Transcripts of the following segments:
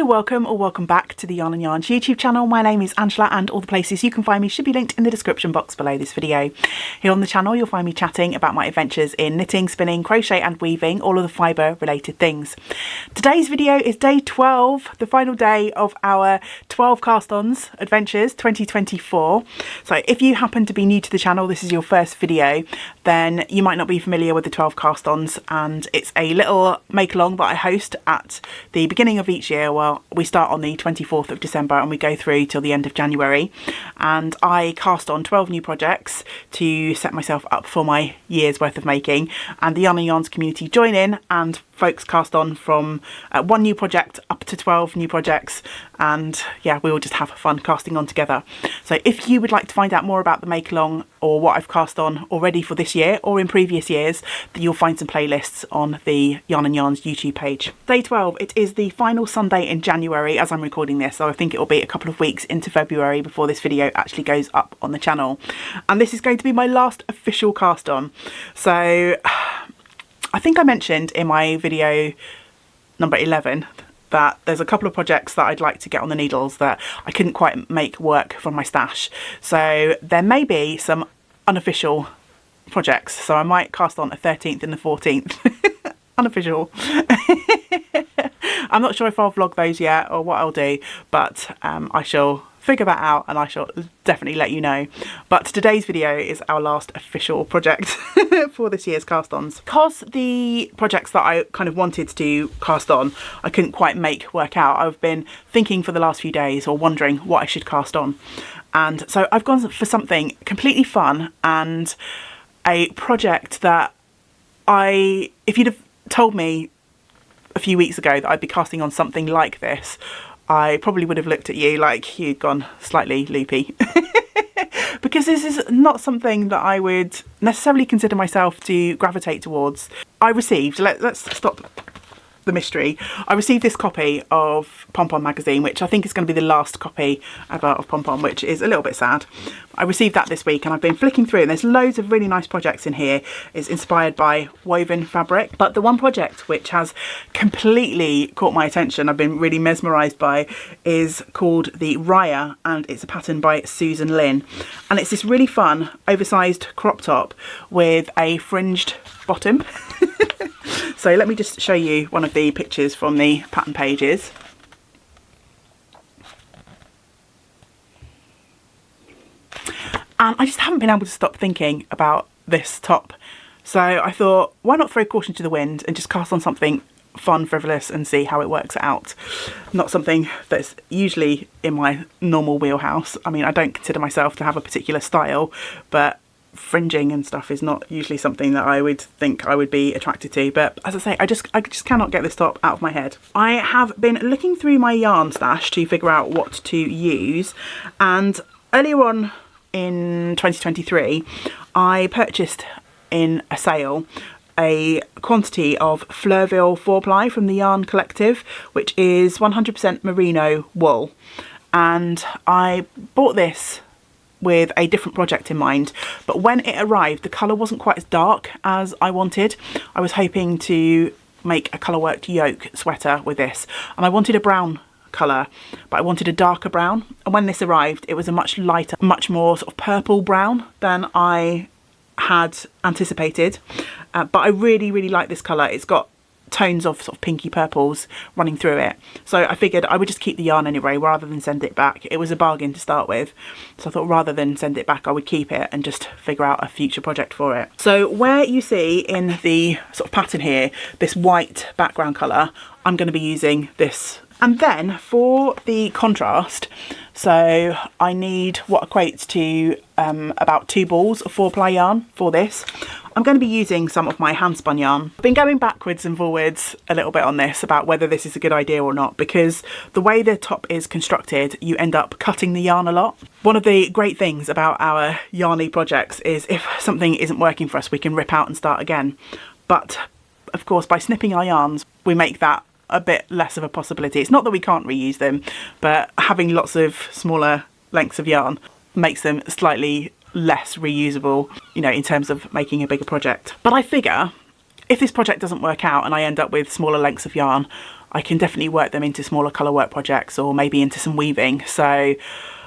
Hello, welcome or welcome back to the Yarn and Yarns YouTube channel. My name is Angela and all the places you can find me should be linked in the description box below this video. Here on the channel you'll find me chatting about my adventures in knitting, spinning, crochet and weaving, all of the fibre related things. Today's video is day 12, the final day of our 12 cast-ons adventures 2024. So if you happen to be new to the channel, this is your first video, then you might not be familiar with the 12 cast-ons, and it's a little make-along that I host at the beginning of each year. Well, we start on the 24th of December and we go through till the end of January, and I cast on 12 new projects to set myself up for my year's worth of making, and the Yarn and Yarns community join in and folks cast on from one new project up to 12 new projects, and yeah, we all just have fun casting on together. So if you would like to find out more about the make along or what I've cast on already for this year or in previous years, you'll find some playlists on the Yarn and Yarns YouTube page. Day 12, it is the final Sunday in January as I'm recording this, so I think it will be a couple of weeks into February before this video actually goes up on the channel, and this is going to be my last official cast on. So I think I mentioned in my video number 11 that there's a couple of projects that I'd like to get on the needles that I couldn't quite make work from my stash. So there may be some unofficial projects. So I might cast on a 13th and the 14th. Unofficial. I'm not sure if I'll vlog those yet or what I'll do, but I shall figure that out and I shall definitely let you know. But today's video is our last official project for this year's cast-ons. Because the projects that I kind of wanted to cast on I couldn't quite make work out, I've been thinking for the last few days or wondering what I should cast on, and so I've gone for something completely fun and a project that if you'd have told me a few weeks ago that I'd be casting on something like this, I probably would have looked at you like you'd gone slightly loopy. Because this is not something that I would necessarily consider myself to gravitate towards. I received, let's stop the mystery, I received this copy of Pom Pom magazine, which I think is going to be the last copy ever of Pom Pom, which is a little bit sad. I received that this week and I've been flicking through and there's loads of really nice projects in here. It's inspired by woven fabric, but the one project which has completely caught my attention, I've been really mesmerised by, is called the Raya, and it's a pattern by Susan Lynn, and it's this really fun oversized crop top with a fringed bottom. So let me just show you one of the pictures from the pattern pages. And I just haven't been able to stop thinking about this top. So I thought, why not throw caution to the wind and just cast on something fun, frivolous, and see how it works out. Not something that's usually in my normal wheelhouse. I mean, I don't consider myself to have a particular style, but fringing and stuff is not usually something that I would think I would be attracted to. But as I say, I just cannot get this top out of my head. I have been looking through my yarn stash to figure out what to use, and earlier on in 2023 I purchased in a sale a quantity of Fleurville 4-ply from the Yarn Collective, which is 100% merino wool, and I bought this with a different project in mind, but when it arrived the colour wasn't quite as dark as I wanted. I was hoping to make a colour worked yoke sweater with this, and I wanted a brown colour, but I wanted a darker brown, and when this arrived it was a much lighter, much more sort of purple brown than I had anticipated, but I really like this colour. It's got tones of sort of pinky purples running through it, so I figured I would just keep the yarn anyway rather than send it back. It was a bargain to start with, so I thought rather than send it back I would keep it and just figure out a future project for it. So where you see in the sort of pattern here this white background colour, I'm going to be using this. And then for the contrast, so I need what equates to about 2 balls of 4-ply yarn for this. I'm going to be using some of my hand spun yarn. I've been going backwards and forwards a little bit on this about whether this is a good idea or not, because the way the top is constructed you end up cutting the yarn a lot. One of the great things about our yarny projects is if something isn't working for us we can rip out and start again, but of course by snipping our yarns we make that a bit less of a possibility. It's not that we can't reuse them, but having lots of smaller lengths of yarn makes them slightly less reusable, you know, in terms of making a bigger project. But I figure if this project doesn't work out and I end up with smaller lengths of yarn, I can definitely work them into smaller colour work projects or maybe into some weaving. So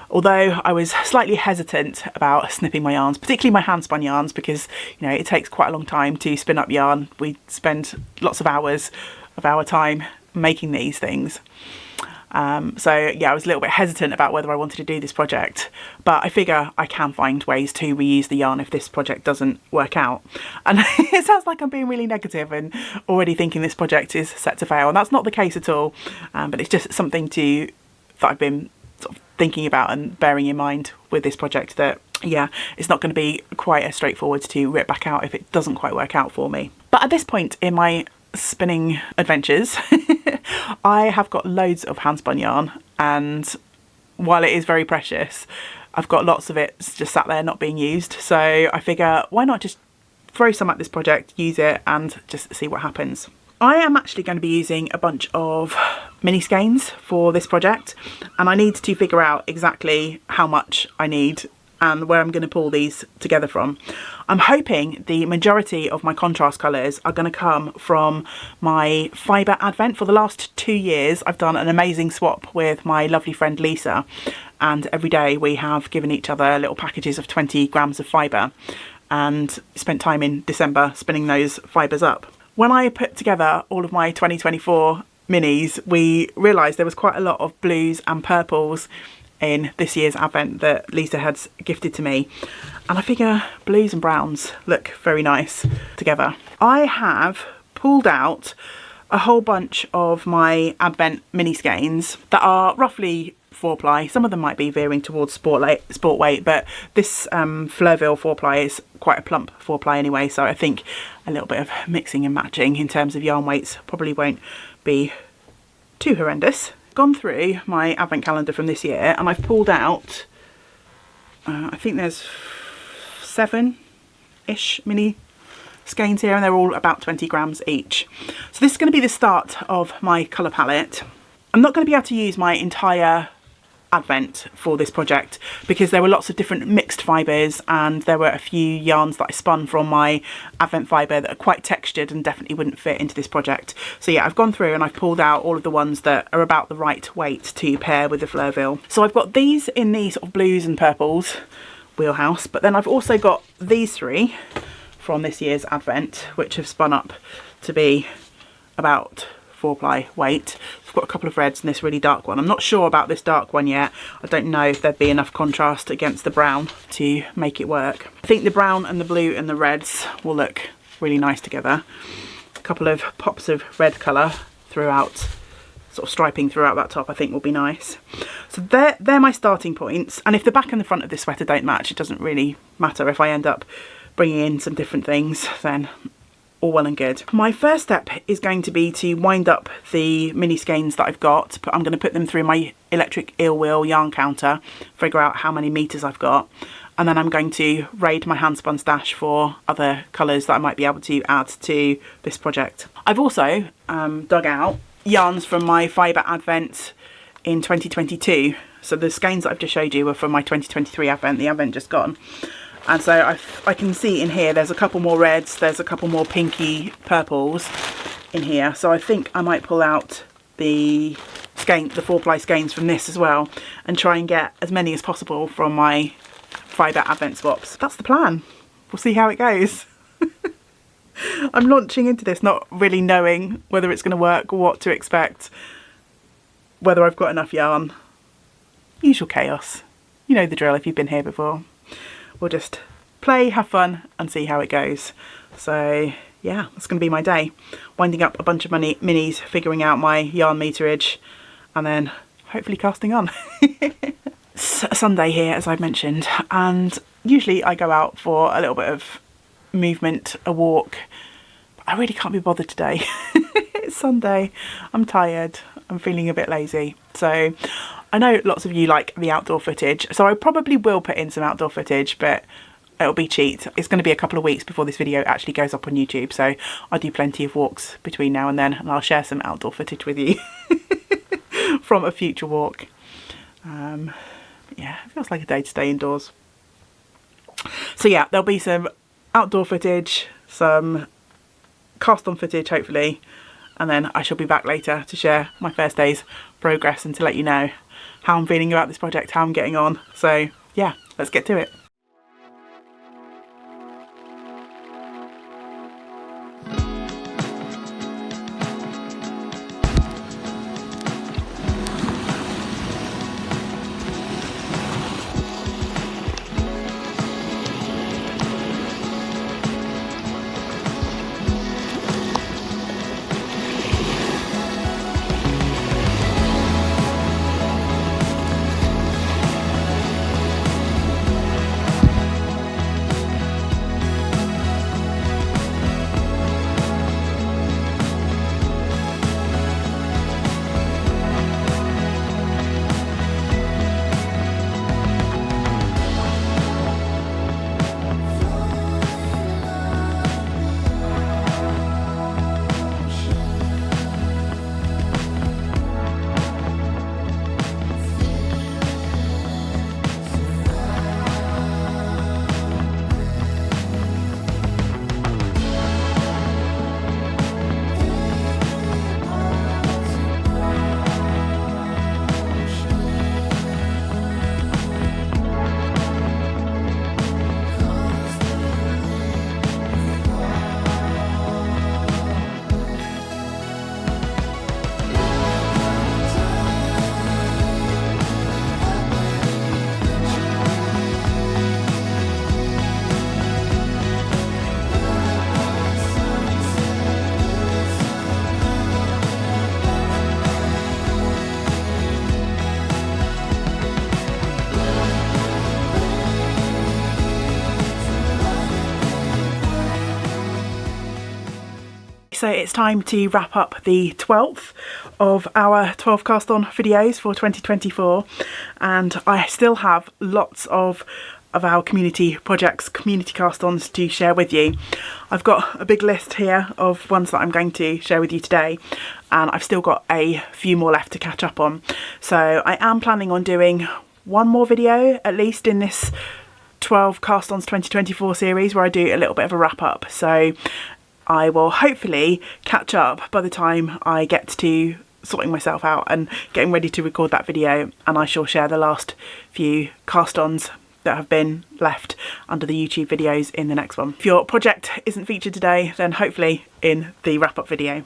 although I was slightly hesitant about snipping my yarns, particularly my hand spun yarns, because you know it takes quite a long time to spin up yarn. We spend lots of hours of our time making these things. So yeah, I was a little bit hesitant about whether I wanted to do this project, but I figure I can find ways to reuse the yarn if this project doesn't work out. And it sounds like I'm being really negative and already thinking this project is set to fail, and that's not the case at all. But it's just something that I've been sort of thinking about and bearing in mind with this project, that yeah, it's not going to be quite as straightforward to rip back out if it doesn't quite work out for me. But at this point in my spinning adventures, I have got loads of hand spun yarn, and while it is very precious, I've got lots of it just sat there not being used. So I figure, why not just throw some at this project, use it, and just see what happens. I am actually going to be using a bunch of mini skeins for this project, and I need to figure out exactly how much I need and where I'm going to pull these together from. I'm hoping the majority of my contrast colours are going to come from my fibre advent. For the last 2 years I've done an amazing swap with my lovely friend Lisa, and every day we have given each other little packages of 20 grams of fibre and spent time in December spinning those fibres up. When I put together all of my 2024 minis, we realised there was quite a lot of blues and purples in this year's advent that Lisa had gifted to me, and I figure blues and browns look very nice together. I have pulled out a whole bunch of my advent mini skeins that are roughly 4-ply. Some of them might be veering towards sport weight, but this Fleurville 4-ply is quite a plump 4-ply anyway, so I think a little bit of mixing and matching in terms of yarn weights probably won't be too horrendous. Gone through my advent calendar from this year, and I've pulled out I think there's 7-ish mini skeins here, and they're all about 20 grams each. So this is going to be the start of my colour palette. I'm not going to be able to use my entire advent for this project because there were lots of different mixed fibres, and there were a few yarns that I spun from my advent fibre that are quite textured and definitely wouldn't fit into this project. So yeah, I've gone through and I've pulled out all of the ones that are about the right weight to pair with the Fleurville. So I've got these in the sort of blues and purples wheelhouse, but then I've also got these 3 from this year's advent, which have spun up to be about 4-ply weight. I've got a couple of reds and this really dark one. I'm not sure about this dark one yet. I don't know if there'd be enough contrast against the brown to make it work. I think the brown and the blue and the reds will look really nice together. A couple of pops of red colour throughout, sort of striping throughout that top, I think will be nice. So they're my starting points, and if the back and the front of this sweater don't match, it doesn't really matter. If I end up bringing in some different things, then all well and good. My first step is going to be to wind up the mini skeins that I've got. I'm going to put them through my electric eel wheel yarn counter, figure out how many meters I've got, and then I'm going to raid my hand spun stash for other colours that I might be able to add to this project. I've also dug out yarns from my fibre advent in 2022. So the skeins that I've just showed you were from my 2023 advent, the advent just gone. And so I can see in here there's a couple more reds, there's a couple more pinky purples in here. So I think I might pull out the 4-ply skeins from this as well and try and get as many as possible from my fibre advent swaps. That's the plan. We'll see how it goes. I'm launching into this not really knowing whether it's going to work, what to expect, whether I've got enough yarn. Usual chaos. You know the drill if you've been here before. We'll just play, have fun, and see how it goes. So yeah, that's going to be my day. Winding up a bunch of minis, figuring out my yarn meterage, and then hopefully casting on. Sunday here, as I've mentioned, and usually I go out for a little bit of movement, a walk. But I really can't be bothered today. It's Sunday, I'm tired, I'm feeling a bit lazy. So I know lots of you like the outdoor footage, so I probably will put in some outdoor footage, but it'll be cheat. It's going to be a couple of weeks before this video actually goes up on YouTube, so I do plenty of walks between now and then, and I'll share some outdoor footage with you from a future walk. Yeah, it feels like a day to stay indoors. So yeah, there'll be some outdoor footage, some cast on footage hopefully, and then I shall be back later to share my first day's progress and to let you know how I'm feeling about this project, how I'm getting on. So yeah, let's get to it. So it's time to wrap up the 12th of our 12 cast on videos for 2024, and I still have lots of our community projects, community cast ons to share with you. I've got a big list here of ones that I'm going to share with you today, and I've still got a few more left to catch up on. So I am planning on doing one more video at least in this 12 cast ons 2024 series where I do a little bit of a wrap up. So I will hopefully catch up by the time I get to sorting myself out and getting ready to record that video, and I shall share the last few cast-ons that have been left under the YouTube videos in the next one. If your project isn't featured today, then hopefully in the wrap-up video.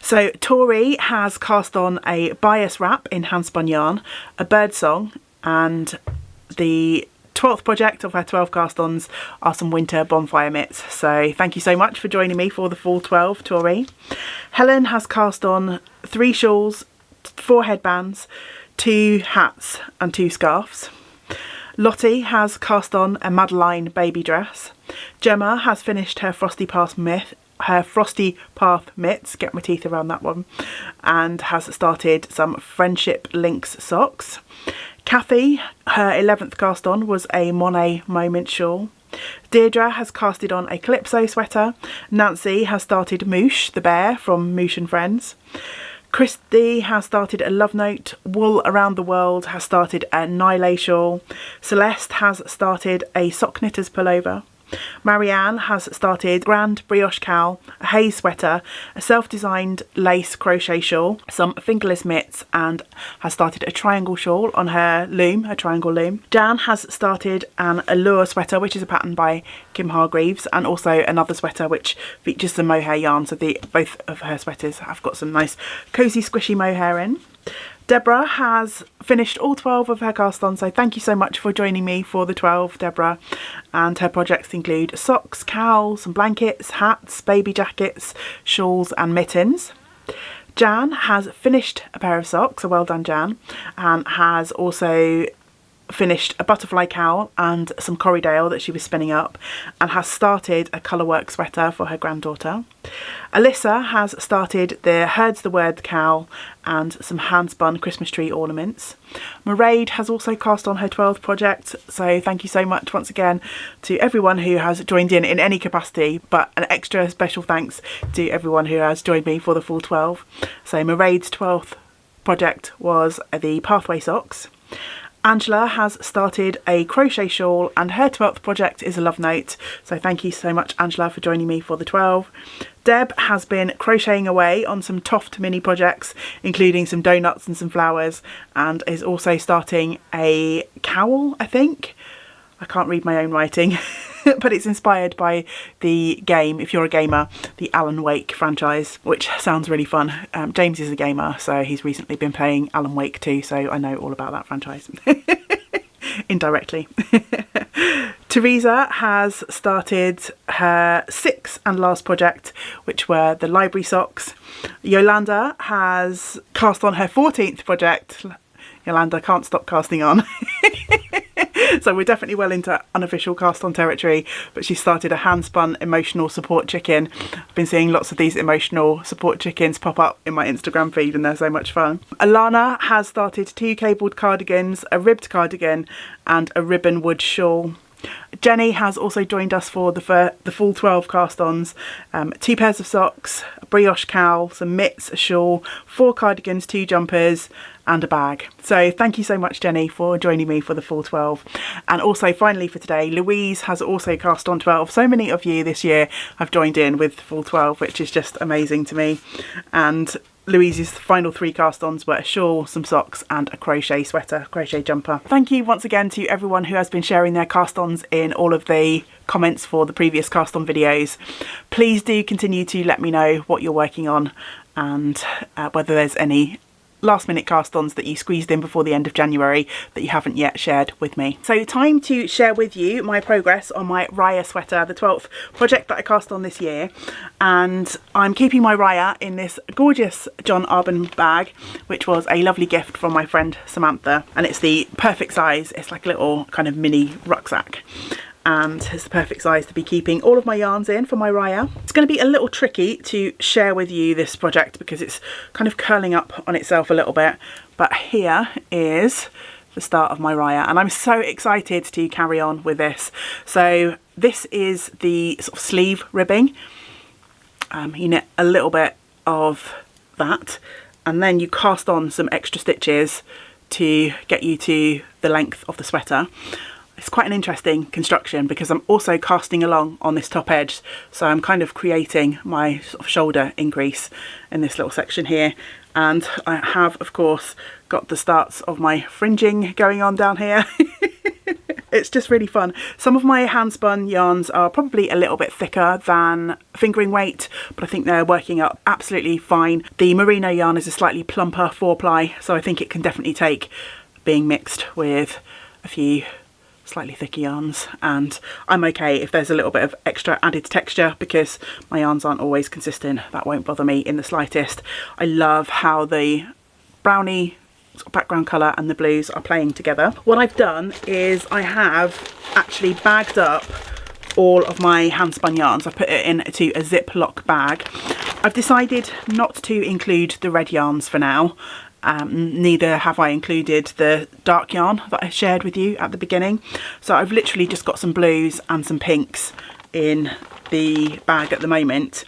So Tori has cast on a bias wrap in handspun yarn, a bird song, and the 12th project of her 12 cast-ons are some winter bonfire mitts. So thank you so much for joining me for the full 12, Tori. Helen has cast on 3 shawls, 4 headbands, 2 hats and 2 scarves. Lottie has cast on a Madeline baby dress. Gemma has finished her Frosty Path mitts, get my teeth around that one, and has started some Friendship Links socks. Kathy, her 11th cast on was a Monet Moment shawl. Deirdre has casted on a Calypso sweater. Nancy has started Moosh the bear from Moosh and Friends. Christy has started a Love Note. Wool Around the World has started a Nylay shawl. Celeste has started a Sock Knitter's pullover. Marianne has started Grand Brioche cowl, a haze sweater, a self-designed lace crochet shawl, some fingerless mitts, and has started a triangle shawl on her loom, her triangle loom. Jan has started an Allure sweater, which is a pattern by Kim Hargreaves, and also another sweater which features some mohair yarn. So both of her sweaters have got some nice cosy squishy mohair in. Deborah has finished all 12 of her cast-ons, so thank you so much for joining me for the 12, Deborah. And her projects include socks, cowls, some blankets, hats, baby jackets, shawls and mittens. Jan has finished a pair of socks, so well done Jan, and has also finished a butterfly cowl and some Corriedale that she was spinning up, and has started a colourwork sweater for her granddaughter. Alyssa has started the Heard's the Word cowl and some hand-spun Christmas tree ornaments. Mairead has also cast on her 12th project, so thank you so much once again to everyone who has joined in any capacity, but an extra special thanks to everyone who has joined me for the full 12. So Mairead's 12th project was the Pathway socks, Angela has started a crochet shawl and her 12th project is a love note. So thank you so much, Angela, for joining me for the 12. Deb has been crocheting away on some Toft mini projects, including some donuts and some flowers, and is also starting a cowl, I think. I can't read my own writing, but it's inspired by the game, if you're a gamer, the Alan Wake franchise, which sounds really fun. James is a gamer, so he's recently been playing Alan Wake 2, so I know all about that franchise. Indirectly. Teresa has started her 6th and last project, which were the library socks. Yolanda has cast on her 14th project. Yolanda can't stop casting on. So we're definitely well into unofficial cast on territory, but she started a hand spun emotional support chicken. I've been seeing lots of these emotional support chickens pop up in my Instagram feed and they're so much fun. Alana has started 2 cabled cardigans, a ribbed cardigan and a ribbon wood shawl. Jenny has also joined us for the full 12 cast-ons, 2 pairs of socks, a brioche cowl, some mitts, a shawl, 4 cardigans, 2 jumpers and a bag. So thank you so much, Jenny, for joining me for the full 12. And also finally for today, Louise has also cast on 12. So many of you this year have joined in with full 12, which is just amazing to me. And Louise's final 3 cast-ons were a shawl, some socks and a crochet sweater, crochet jumper. Thank you once again to everyone who has been sharing their cast-ons in all of the comments for the previous cast-on videos. Please do continue to let me know what you're working on and whether there's any last minute cast-ons that you squeezed in before the end of January that you haven't yet shared with me. So time to share with you my progress on my Raya sweater, the 12th project that I cast on this year. And I'm keeping my Raya in this gorgeous John Arbon bag, which was a lovely gift from my friend Samantha, and it's the perfect size. It's like a little kind of mini rucksack, and it's the perfect size to be keeping all of my yarns in for my Raya. It's going to be a little tricky to share with you this project because it's kind of curling up on itself a little bit, but here is the start of my Raya and I'm so excited to carry on with this. So this is the sort of sleeve ribbing. You knit a little bit of that and then you cast on some extra stitches to get you to the length of the sweater. It's quite an interesting construction because I'm also casting along on this top edge, so I'm kind of creating my sort of shoulder increase in this little section here, and I have of course got the starts of my fringing going on down here. It's just really fun. Some of my hand spun yarns are probably a little bit thicker than fingering weight, but I think they're working up absolutely fine. The merino yarn is a slightly plumper 4-ply, so I think it can definitely take being mixed with a few slightly thicker yarns, and I'm okay if there's a little bit of extra added texture because my yarns aren't always consistent. That won't bother me in the slightest. I love how the brownie sort of background colour and the blues are playing together. What I've done is I have actually bagged up all of my hand spun yarns. I put it into a Ziploc bag. I've decided not to include the red yarns for now. Neither have I included the dark yarn that I shared with you at the beginning. So I've literally just got some blues and some pinks in the bag at the moment,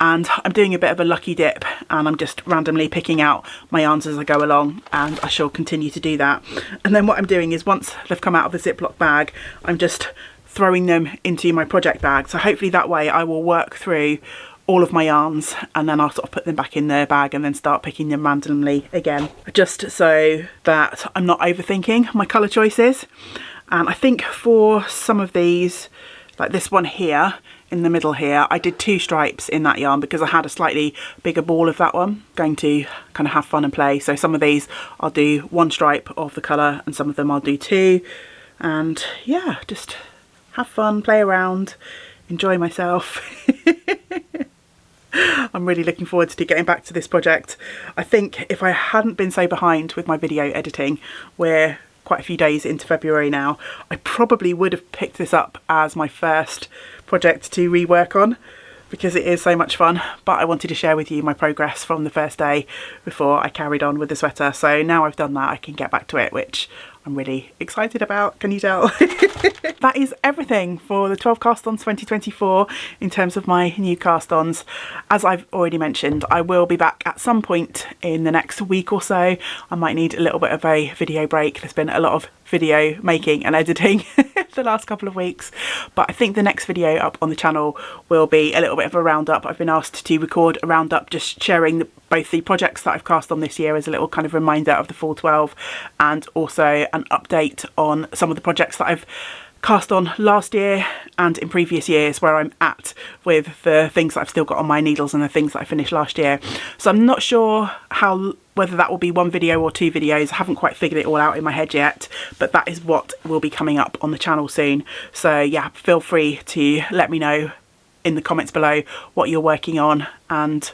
and I'm doing a bit of a lucky dip and I'm just randomly picking out my yarns as I go along, and I shall continue to do that. And then what I'm doing is once they've come out of the Ziploc bag, I'm just throwing them into my project bag. So hopefully that way I will work through all of my yarns and then I'll sort of put them back in the bag and then start picking them randomly again, just so that I'm not overthinking my colour choices. And I think for some of these, like this one here in the middle here, I did 2 stripes in that yarn because I had a slightly bigger ball of that one. Going to kind of have fun and play, so some of these I'll do 1 stripe of the colour and some of them I'll do 2, and yeah, just have fun, play around, enjoy myself. I'm really looking forward to getting back to this project. I think if I hadn't been so behind with my video editing, we're quite a few days into February now, I probably would have picked this up as my first project to rework on because it is so much fun, but I wanted to share with you my progress from the first day before I carried on with the sweater. So now I've done that, I can get back to it, which I'm really excited about, can you tell? That is everything for the 12 cast-ons 2024 in terms of my new cast-ons. As I've already mentioned, I will be back at some point in the next week or so. I might need a little bit of a video break. There's been a lot of video making and editing the last couple of weeks, but I think the next video up on the channel will be a little bit of a roundup. I've been asked to record a roundup, just sharing both the projects that I've cast on this year as a little kind of reminder of the full 12, and also an update on some of the projects that I've cast on last year and in previous years, where I'm at with the things that I've still got on my needles and the things that I finished last year. So I'm not sure whether that will be one video or two videos. I haven't quite figured it all out in my head yet, but that is what will be coming up on the channel soon. So yeah, feel free to let me know in the comments below what you're working on, and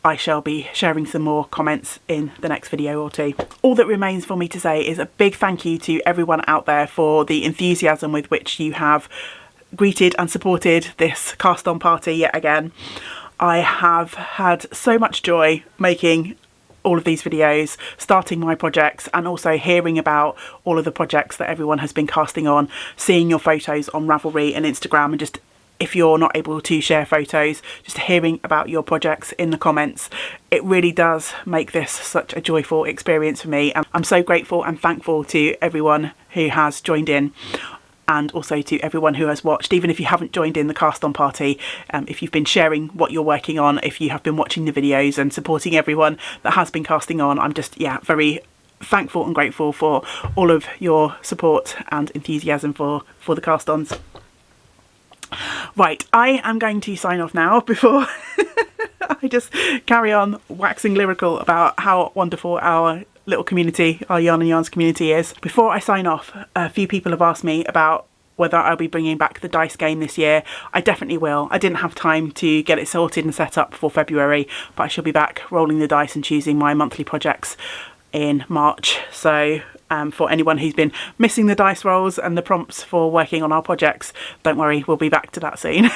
I shall be sharing some more comments in the next video or two. All that remains for me to say is a big thank you to everyone out there for the enthusiasm with which you have greeted and supported this cast-on party yet again. I have had so much joy making all of these videos, starting my projects, and also hearing about all of the projects that everyone has been casting on, seeing your photos on Ravelry and Instagram, and just, if you're not able to share photos, just hearing about your projects in the comments. It really does make this such a joyful experience for me. And I'm so grateful and thankful to everyone who has joined in, and also to everyone who has watched. Even if you haven't joined in the cast-on party, if you've been sharing what you're working on, if you have been watching the videos and supporting everyone that has been casting on, I'm just, yeah, very thankful and grateful for all of your support and enthusiasm for the cast-ons. Right, I am going to sign off now before I just carry on waxing lyrical about how wonderful our little community, our Yarn and Yarns community is. Before I sign off, a few people have asked me about whether I'll be bringing back the dice game this year. I definitely will. I didn't have time to get it sorted and set up for February, but I shall be back rolling the dice and choosing my monthly projects in March. So for anyone who's been missing the dice rolls and the prompts for working on our projects, don't worry, we'll be back to that soon.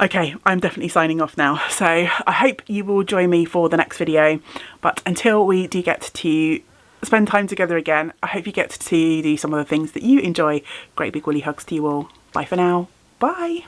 Okay, I'm definitely signing off now. So I hope you will join me for the next video. But until we do get to spend time together again, I hope you get to do some of the things that you enjoy. Great big woolly hugs to you all. Bye for now. Bye.